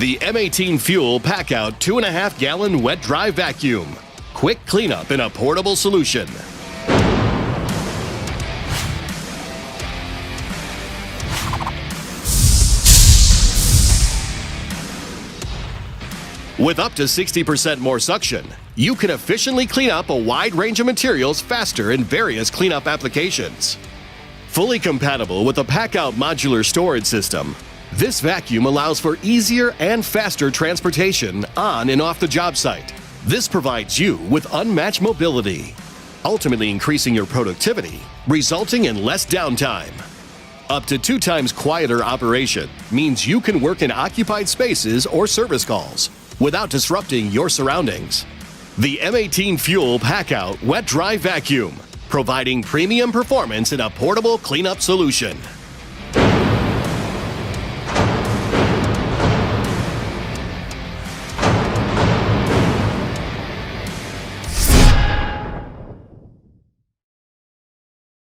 The M18 Fuel Packout 2.5 gallon wet dry vacuum. Quick cleanup in a portable solution. With up to 60% more suction, you can efficiently clean up a wide range of materials faster in various cleanup applications. Fully compatible with the Packout modular storage system, this vacuum allows for easier and faster transportation on and off the job site. This provides you with unmatched mobility, ultimately increasing your productivity, resulting in less downtime. Up to 2 times quieter operation means you can work in occupied spaces or service calls without disrupting your surroundings. The M18 Fuel Packout Wet Dry Vacuum, providing premium performance in a portable cleanup solution.